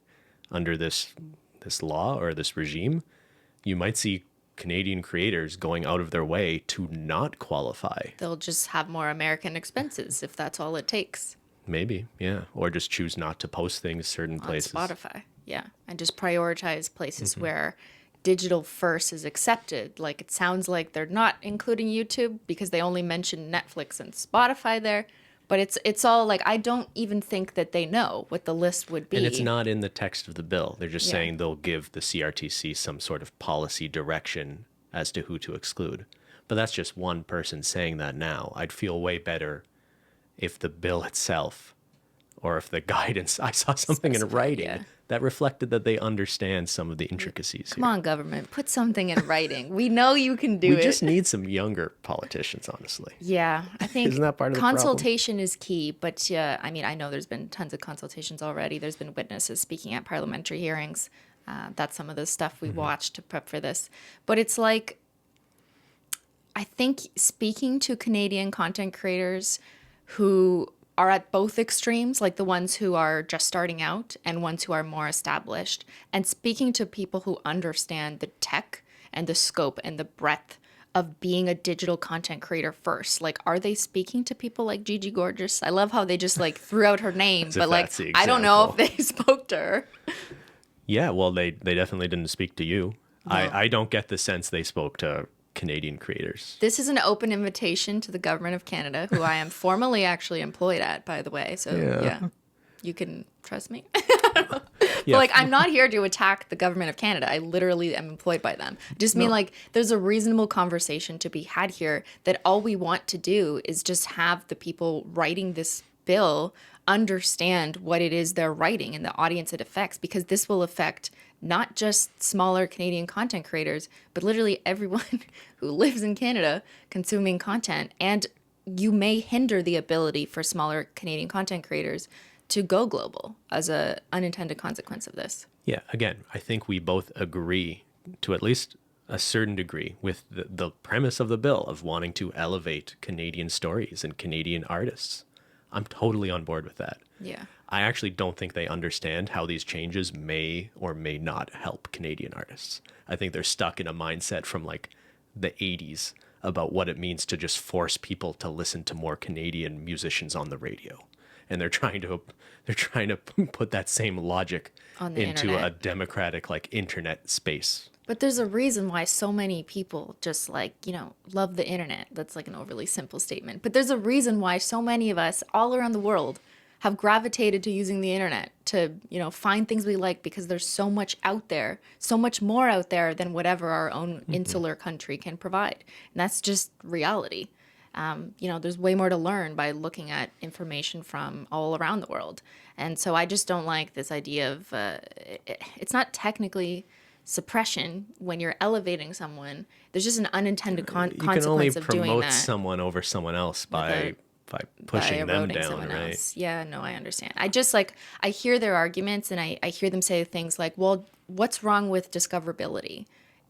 under this law or this regime, you might see Canadian creators going out of their way to not qualify. They'll just have more American expenses if that's all it takes. Maybe, yeah. Or just choose not to post things certain places. On Spotify, yeah. And just prioritize places where digital first is accepted. Like, it sounds like they're not including YouTube because they only mention Netflix and Spotify there. But it's all like, I don't even think that they know what the list would be. And it's not in the text of the bill. They're just saying they'll give the CRTC some sort of policy direction as to who to exclude. But that's just one person saying that now. I'd feel way better if the bill itself or if the guidance, I saw something in writing that reflected that they understand some of the intricacies Come on, government, put something in writing. We know you can do we it. We just need some younger politicians, honestly. Yeah, I think Isn't that part of the consultation is key. But I mean, I know there's been tons of consultations already. There's been witnesses speaking at parliamentary hearings. That's some of the stuff we watched to prep for this. But it's like, I think speaking to Canadian content creators who are at both extremes, like the ones who are just starting out and ones who are more established, and speaking to people who understand the tech and the scope and the breadth of being a digital content creator first. Like, are they speaking to people like Gigi Gorgeous? I love how they just like threw out her name, but like, I don't know if they spoke to her. Yeah, well, they definitely didn't speak to you. No. I don't get the sense they spoke to Canadian creators. This is an open invitation to the government of Canada, who I am formally actually employed at, by the way. So yeah you can trust me. But like, I'm not here to attack the government of Canada. I literally am employed by them. Just mean like, there's a reasonable conversation to be had here that all we want to do is just have the people writing this bill understand what it is they're writing and the audience it affects, because this will affect not just smaller Canadian content creators, but literally everyone who lives in Canada consuming content. And you may hinder the ability for smaller Canadian content creators to go global as an unintended consequence of this. Yeah, again, I think we both agree to at least a certain degree with the premise of the bill of wanting to elevate Canadian stories and Canadian artists. I'm totally on board with that. Yeah. I actually don't think they understand how these changes may or may not help Canadian artists. I think they're stuck in a mindset from like the 80s about what it means to just force people to listen to more Canadian musicians on the radio. And they're trying to put that same logic into internet. A democratic like internet space. But there's a reason why so many people just like, love the internet. That's like an overly simple statement. But there's a reason why so many of us all around the world have gravitated to using the internet to, find things we like, because there's so much out there, so much more out there than whatever our own insular country can provide. And that's just reality. there's way more to learn by looking at information from all around the world. And so I just don't like this idea of it's not technically suppression when you're elevating someone. There's just an unintended You can only consequence of doing promote that someone over someone else by pushing by them eroding down, someone right? else. Yeah, no, I understand. I just I hear their arguments and I hear them say things like, well, what's wrong with discoverability?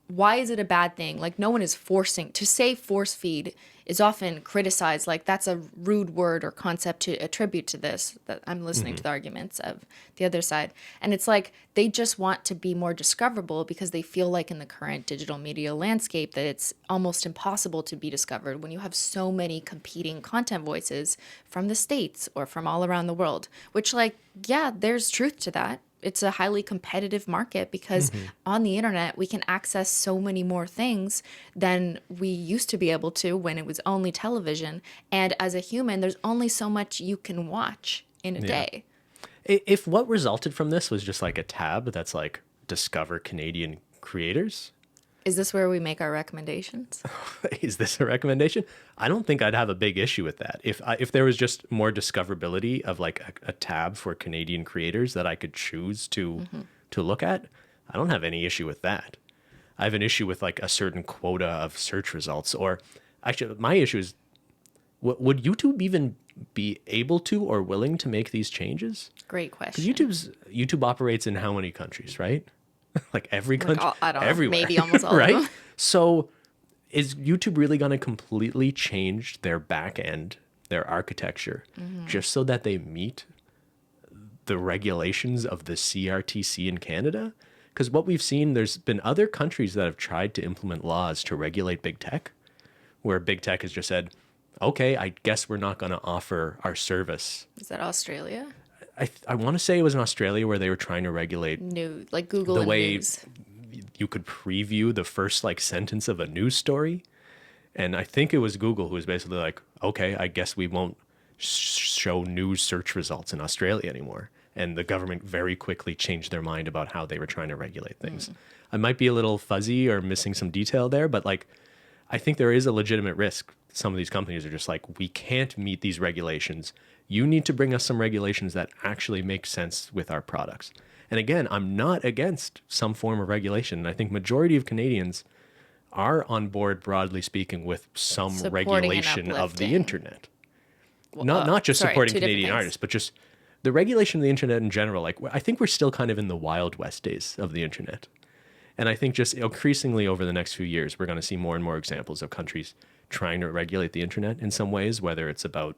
Why is it a bad thing? Like, no one is forcing to say force feed is often criticized. Like, that's a rude word or concept to attribute to this. That I'm listening to the arguments of the other side. And it's like they just want to be more discoverable because they feel like in the current digital media landscape that it's almost impossible to be discovered when you have so many competing content voices from the States or from all around the world, which yeah, there's truth to that. It's a highly competitive market because on the internet, we can access so many more things than we used to be able to when it was only television. And as a human, there's only so much you can watch in a day. If what resulted from this was just like a tab that's like discover Canadian creators, Is this where we make our recommendations? is this a recommendation? I don't think I'd have a big issue with that. If there was just more discoverability of like a tab for Canadian creators that I could choose to look at, I don't have any issue with that. I have an issue with like a certain quota of search results. Or actually, my issue is, would YouTube even be able to or willing to make these changes? Great question. Because YouTube operates in how many countries, right? Like every country, I don't know, everywhere, maybe almost all right? of them. So, is YouTube really going to completely change their back end, their architecture, just so that they meet the regulations of the CRTC in Canada? Because what we've seen, there's been other countries that have tried to implement laws to regulate big tech, where big tech has just said, "Okay, I guess we're not going to offer our service." Is that Australia? I want to say it was in Australia where they were trying to regulate News, like Google the and way news. you could preview the first like sentence of a news story. And I think it was Google who was basically like, okay, I guess we won't show news search results in Australia anymore. And the government very quickly changed their mind about how they were trying to regulate things. I might be a little fuzzy or missing some detail there, but like, I think there is a legitimate risk. Some of these companies are just like, we can't meet these regulations. You need to bring us some regulations that actually make sense with our products. And again, I'm not against some form of regulation. And I think majority of Canadians are on board, broadly speaking, with some Supporting and regulation of the uplifting. internet. Not just Sorry, supporting two different Canadian things. artists, but just the regulation of the internet in general. Like, I think we're still kind of in the Wild West days of the internet. And I think just increasingly over the next few years, we're going to see more and more examples of countries trying to regulate the internet in some ways, whether it's about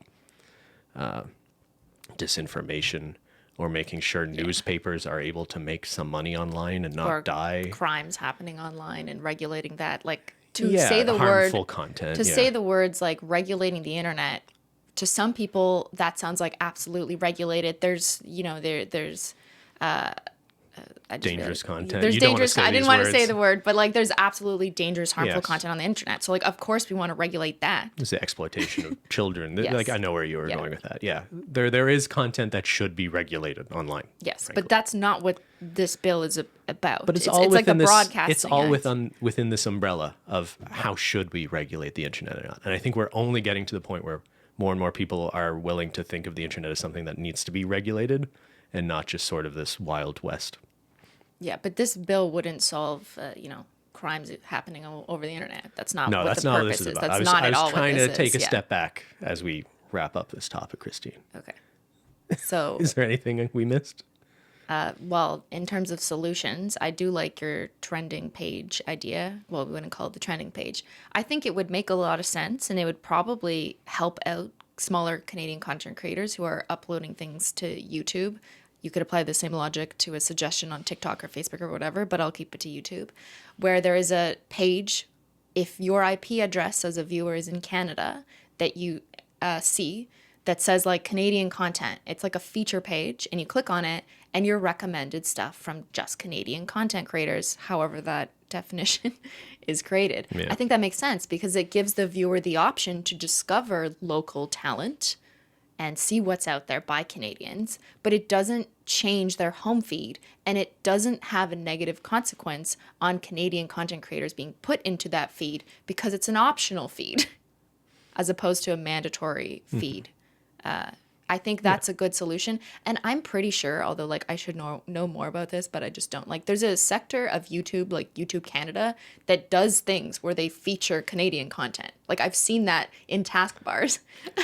disinformation or making sure newspapers are able to make some money online and not Or die. crimes happening online and regulating that. Like to Yeah, say the harmful word content. to yeah. say the words like regulating the internet, to some people that sounds like absolutely regulated. There's there's dangerous content. There's You don't wanna dangerous. say I didn't these want to say words. the word, but like there's absolutely dangerous, harmful Yes. content on the internet. So like, of course, we want to regulate that. It's the exploitation of children. Yes. Like I know where you were going with that. Yeah, there is content that should be regulated online. Yes, frankly. but that's not what this bill is about. But it's all like the within this. broadcasting. It's all Act. within this umbrella of how should we regulate the internet or not. And I think we're only getting to the point where more and more people are willing to think of the internet as something that needs to be regulated and not just sort of this Wild West. Yeah, but this bill wouldn't solve, crimes happening over the internet. That's not No, what that's the not what purpose this is is. about. That's I was, not I at was all trying what to this take is. a step back as we wrap up this topic, Christine. Okay. So, Is there anything we missed? well, in terms of solutions, I do like your trending page idea. Well, we wouldn't call it the trending page. I think it would make a lot of sense, and it would probably help out smaller Canadian content creators who are uploading things to YouTube. You could apply the same logic to a suggestion on TikTok or Facebook or whatever, but I'll keep it to YouTube, where there is a page, if your IP address as a viewer is in Canada, that you see that says like Canadian content. It's like a feature page, and you click on it, and you're recommended stuff from just Canadian content creators, however that definition is created. Yeah. I think that makes sense because it gives the viewer the option to discover local talent and see what's out there by Canadians, but it doesn't change their home feed, and it doesn't have a negative consequence on Canadian content creators being put into that feed because it's an optional feed. as opposed to a mandatory feed. I think that's a good solution. And I'm pretty sure, although like I should know more about this, but I just don't, like there's a sector of YouTube, like YouTube Canada, that does things where they feature Canadian content. Like I've seen that in taskbars.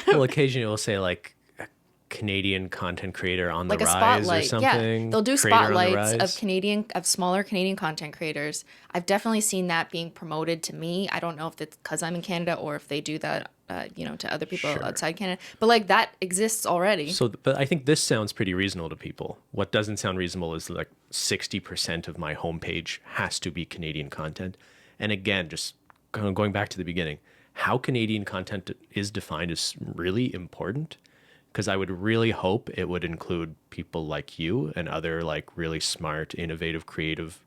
Well, occasionally we'll say like a Canadian content creator on the Like a rise or spotlight. Yeah. something. They'll do Creator on the spotlights rise. of smaller Canadian content creators. I've definitely seen that being promoted to me. I don't know if it's because I'm in Canada or if they do that, to other people Sure. outside Canada. But like that exists already. So, but I think this sounds pretty reasonable to people. What doesn't sound reasonable is like 60% of my homepage has to be Canadian content. And again, just kind of going back to the beginning, how Canadian content is defined is really important, because I would really hope it would include people like you and other like really smart, innovative, creative,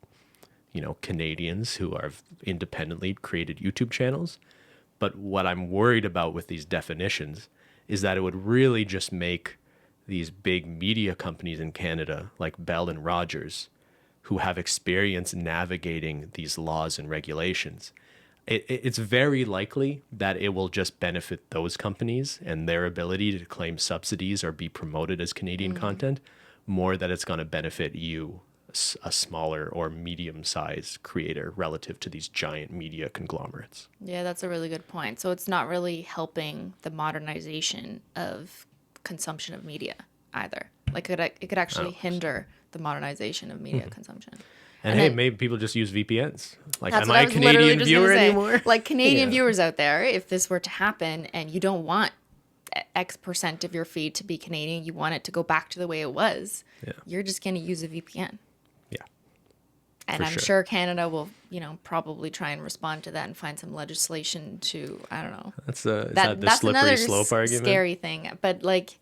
Canadians who have independently created YouTube channels. But what I'm worried about with these definitions is that it would really just make these big media companies in Canada, like Bell and Rogers, who have experience navigating these laws and regulations, it's very likely that it will just benefit those companies and their ability to claim subsidies or be promoted as Canadian content more than it's going to benefit you, a smaller or medium-sized creator, relative to these giant media conglomerates. Yeah, that's a really good point. So it's not really helping the modernization of consumption of media either. Like it could actually hinder the modernization of media consumption. And hey, maybe people just use VPNs. Like, That's am what I I a was literally Canadian just viewer gonna say. anymore? Like Canadian Yeah. viewers out there, if this were to happen and you don't want X% of your feed to be Canadian, you want it to go back to the way it was, you're just going to use a VPN. Yeah. And For I'm sure Canada will, probably try and respond to that and find some legislation to, I don't know. Is that the That's slippery another slope argument? scary thing. But like,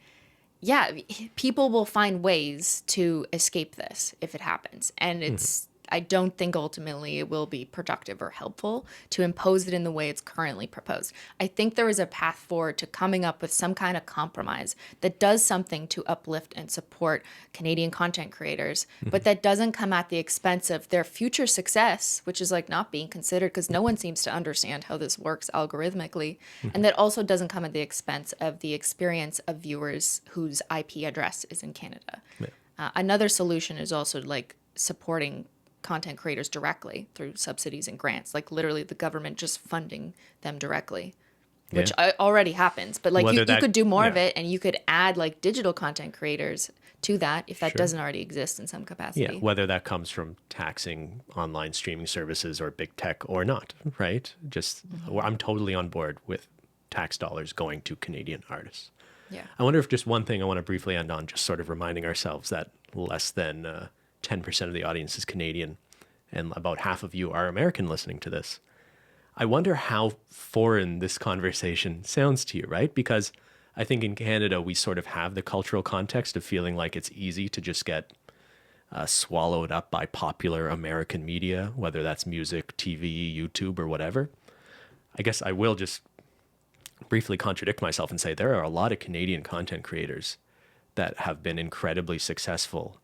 yeah, people will find ways to escape this if it happens. And I don't think ultimately it will be productive or helpful to impose it in the way it's currently proposed. I think there is a path forward to coming up with some kind of compromise that does something to uplift and support Canadian content creators, but that doesn't come at the expense of their future success, which is like not being considered because no one seems to understand how this works algorithmically. And that also doesn't come at the expense of the experience of viewers whose IP address is in Canada. Another solution is also like supporting content creators directly through subsidies and grants, like literally the government just funding them directly, which already happens. But like you could do more of it, and you could add like digital content creators to that if that doesn't already exist in some capacity. Yeah, whether that comes from taxing online streaming services or big tech or not, right? Just I'm totally on board with tax dollars going to Canadian artists. Yeah. I wonder if just one thing I want to briefly end on, just sort of reminding ourselves that less than 10% of the audience is Canadian, and about half of you are American listening to this. I wonder how foreign this conversation sounds to you, right? Because I think in Canada, we sort of have the cultural context of feeling like it's easy to just get swallowed up by popular American media, whether that's music, TV, YouTube, or whatever. I guess I will just briefly contradict myself and say there are a lot of Canadian content creators that have been incredibly successful.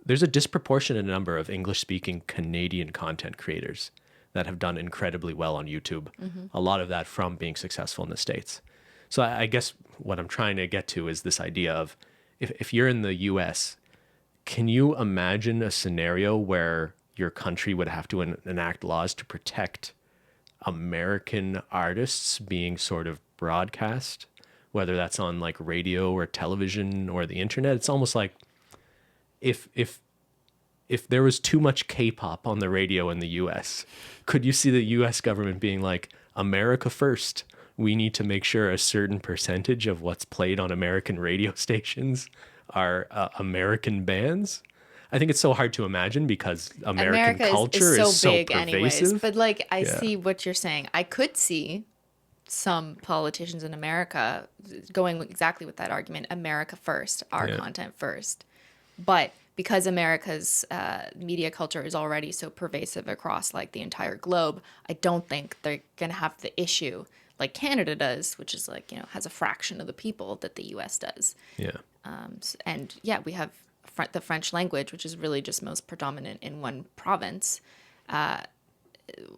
There's a disproportionate number of English-speaking Canadian content creators that have done incredibly well on YouTube. A lot of that from being successful in the States. So I guess what I'm trying to get to is this idea of if you're in the US, can you imagine a scenario where your country would have to enact laws to protect American artists being sort of broadcast, whether that's on like radio or television or the internet? It's almost like if there was too much K-pop on the radio in the US, could you see the US government being like, America first, we need to make sure a certain percentage of what's played on American radio stations are American bands? I think it's so hard to imagine because American culture is so big pervasive. anyways. But like, I see what you're saying. I could see some politicians in America going exactly with that argument, America first, our content first. But because America's media culture is already so pervasive across like the entire globe, I don't think they're going to have the issue like Canada does, which is like, has a fraction of the people that the US does. Yeah. And yeah, we have the French language, which is really just most predominant in one province.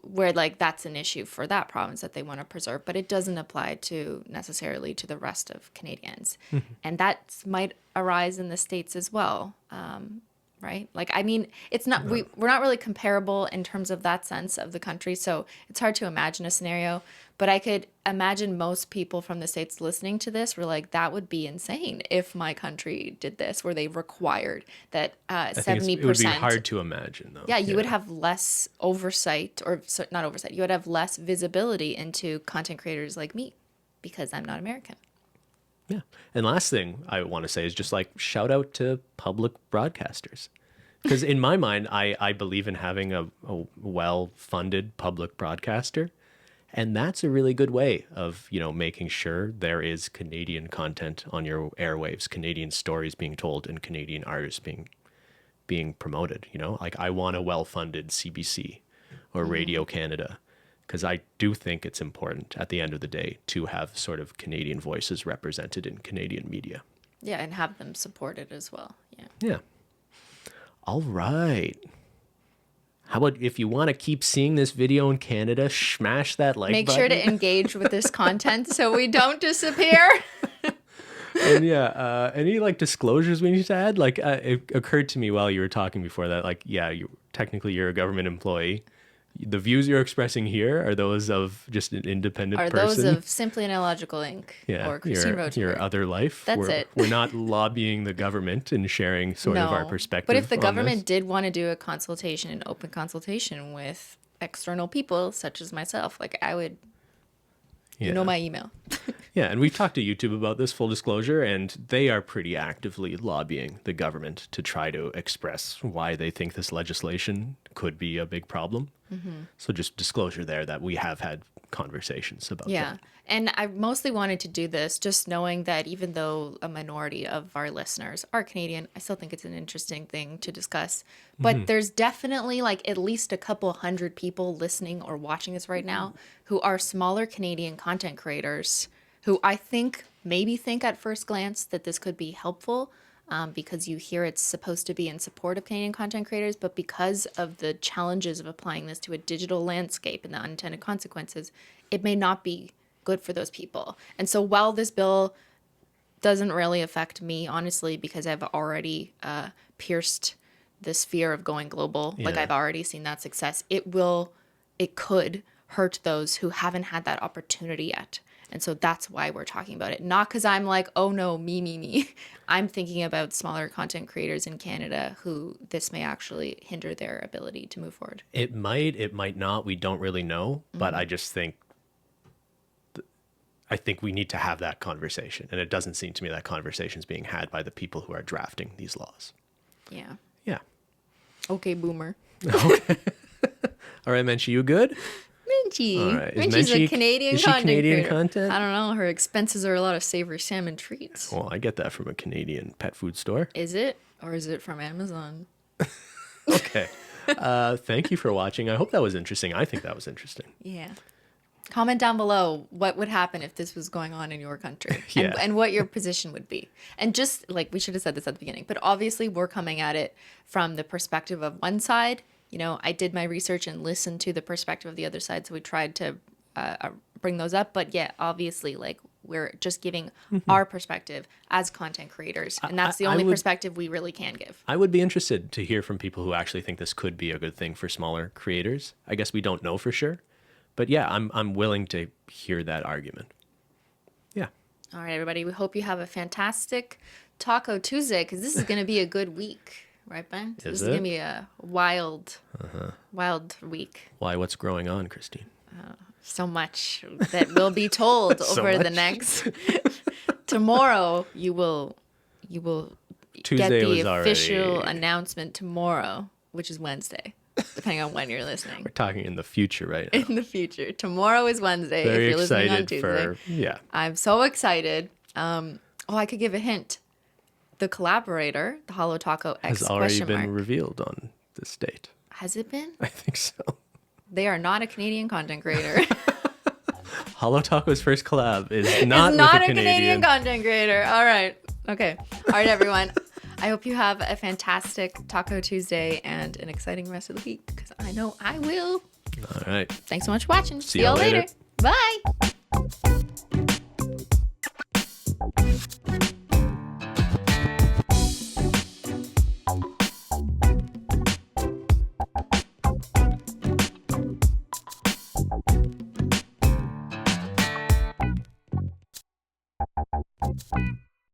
where like that's an issue for that province that they want to preserve, but it doesn't apply to necessarily to the rest of Canadians. And that might arise in the States as well. Right? Like, I mean, it's not, we're not really comparable in terms of that sense of the country. So it's hard to imagine a scenario, but I could imagine most people from the States listening to this were like, that would be insane if my country did this, where they required that 70%. It would be hard to imagine, though. Yeah, you would have less oversight, or not oversight, you would have less visibility into content creators like me because I'm not American. Yeah. And last thing I want to say is just like shout out to public broadcasters. Because in my mind, I believe in having a well-funded public broadcaster. And that's a really good way of, you know, making sure there is Canadian content on your airwaves, Canadian stories being told, and Canadian artists being promoted. You know, like I want a well-funded CBC or Radio Canada, because I do think it's important at the end of the day to have sort of Canadian voices represented in Canadian media. Yeah, and have them supported as well. Yeah. Yeah. All right. How about if you want to keep seeing this video in Canada, smash that like Make button. sure to engage with this content so we don't disappear. And yeah, any like disclosures we need to add? Like it occurred to me while you were talking before that, like, yeah, you're a government employee. The views you're expressing here are those of just an independent person. Are those of Simply and Illogical Inc. or Cristine your other life. That's it. We're not lobbying the government and sharing sort of our perspective. But if the on government this. did want to do a consultation, an open consultation with external people such as myself, like I would, you know my email. Yeah, and we've talked to YouTube about this, full disclosure, and they are pretty actively lobbying the government to try to express why they think this legislation could be a big problem. So just disclosure there that we have had conversations about that. And I mostly wanted to do this just knowing that even though a minority of our listeners are Canadian, I still think it's an interesting thing to discuss. But there's definitely like at least a couple hundred people listening or watching this right now who are smaller Canadian content creators who I think maybe think at first glance that this could be helpful because you hear it's supposed to be in support of Canadian content creators, but because of the challenges of applying this to a digital landscape and the unintended consequences, it may not be good for those people. And so while this bill doesn't really affect me, honestly, because I've already pierced this fear of going global, like I've already seen that success, it could hurt those who haven't had that opportunity yet. And so that's why we're talking about it. Not because I'm like, oh no, me. I'm thinking about smaller content creators in Canada who this may actually hinder their ability to move forward. It might not. We don't really know. But I just think, we need to have that conversation. And it doesn't seem to me that conversation is being had by the people who are drafting these laws. Yeah. Yeah. Okay, boomer. Okay. All right, Menchie, you good? Menchie. All right. Menchie's a Canadian content Canadian creator. content? I don't know. Her expenses are a lot of savory salmon treats. Well, I get that from a Canadian pet food store. Is it? Or is it from Amazon? Okay. Thank you for watching. I hope that was interesting. I think that was interesting. Yeah. Comment down below what would happen if this was going on in your country and what your position would be. And just like we should have said this at the beginning, but obviously we're coming at it from the perspective of one side. You know, I did my research and listened to the perspective of the other side. So we tried to bring those up. But yeah, obviously, like we're just giving our perspective as content creators. And that's the only perspective we really can give. I would be interested to hear from people who actually think this could be a good thing for smaller creators. I guess we don't know for sure. But yeah, I'm willing to hear that argument. Yeah. All right, everybody. We hope you have a fantastic Taco Tuesday because this is going to be a good week. Right, Ben? So this is going to be a wild week. Why? What's growing on, Cristine? So much that will be told over the next... Tomorrow, you will Tuesday get the official announcement tomorrow, which is Wednesday. Depending on when you're listening. We're talking in the future right now. In the future. Tomorrow is Wednesday Very if you're listening on Tuesday. Yeah. I'm so excited. I could give a hint. The collaborator, the Holo Taco X has already been revealed on this date. Has it been? I think so. They are not a Canadian content creator. Holo Taco's first collab is not with a a Canadian content creator. All right. Okay. All right, everyone. I hope you have a fantastic Taco Tuesday and an exciting rest of the week because I know I will. All right. Thanks so much for watching. See y'all y'all later. Bye.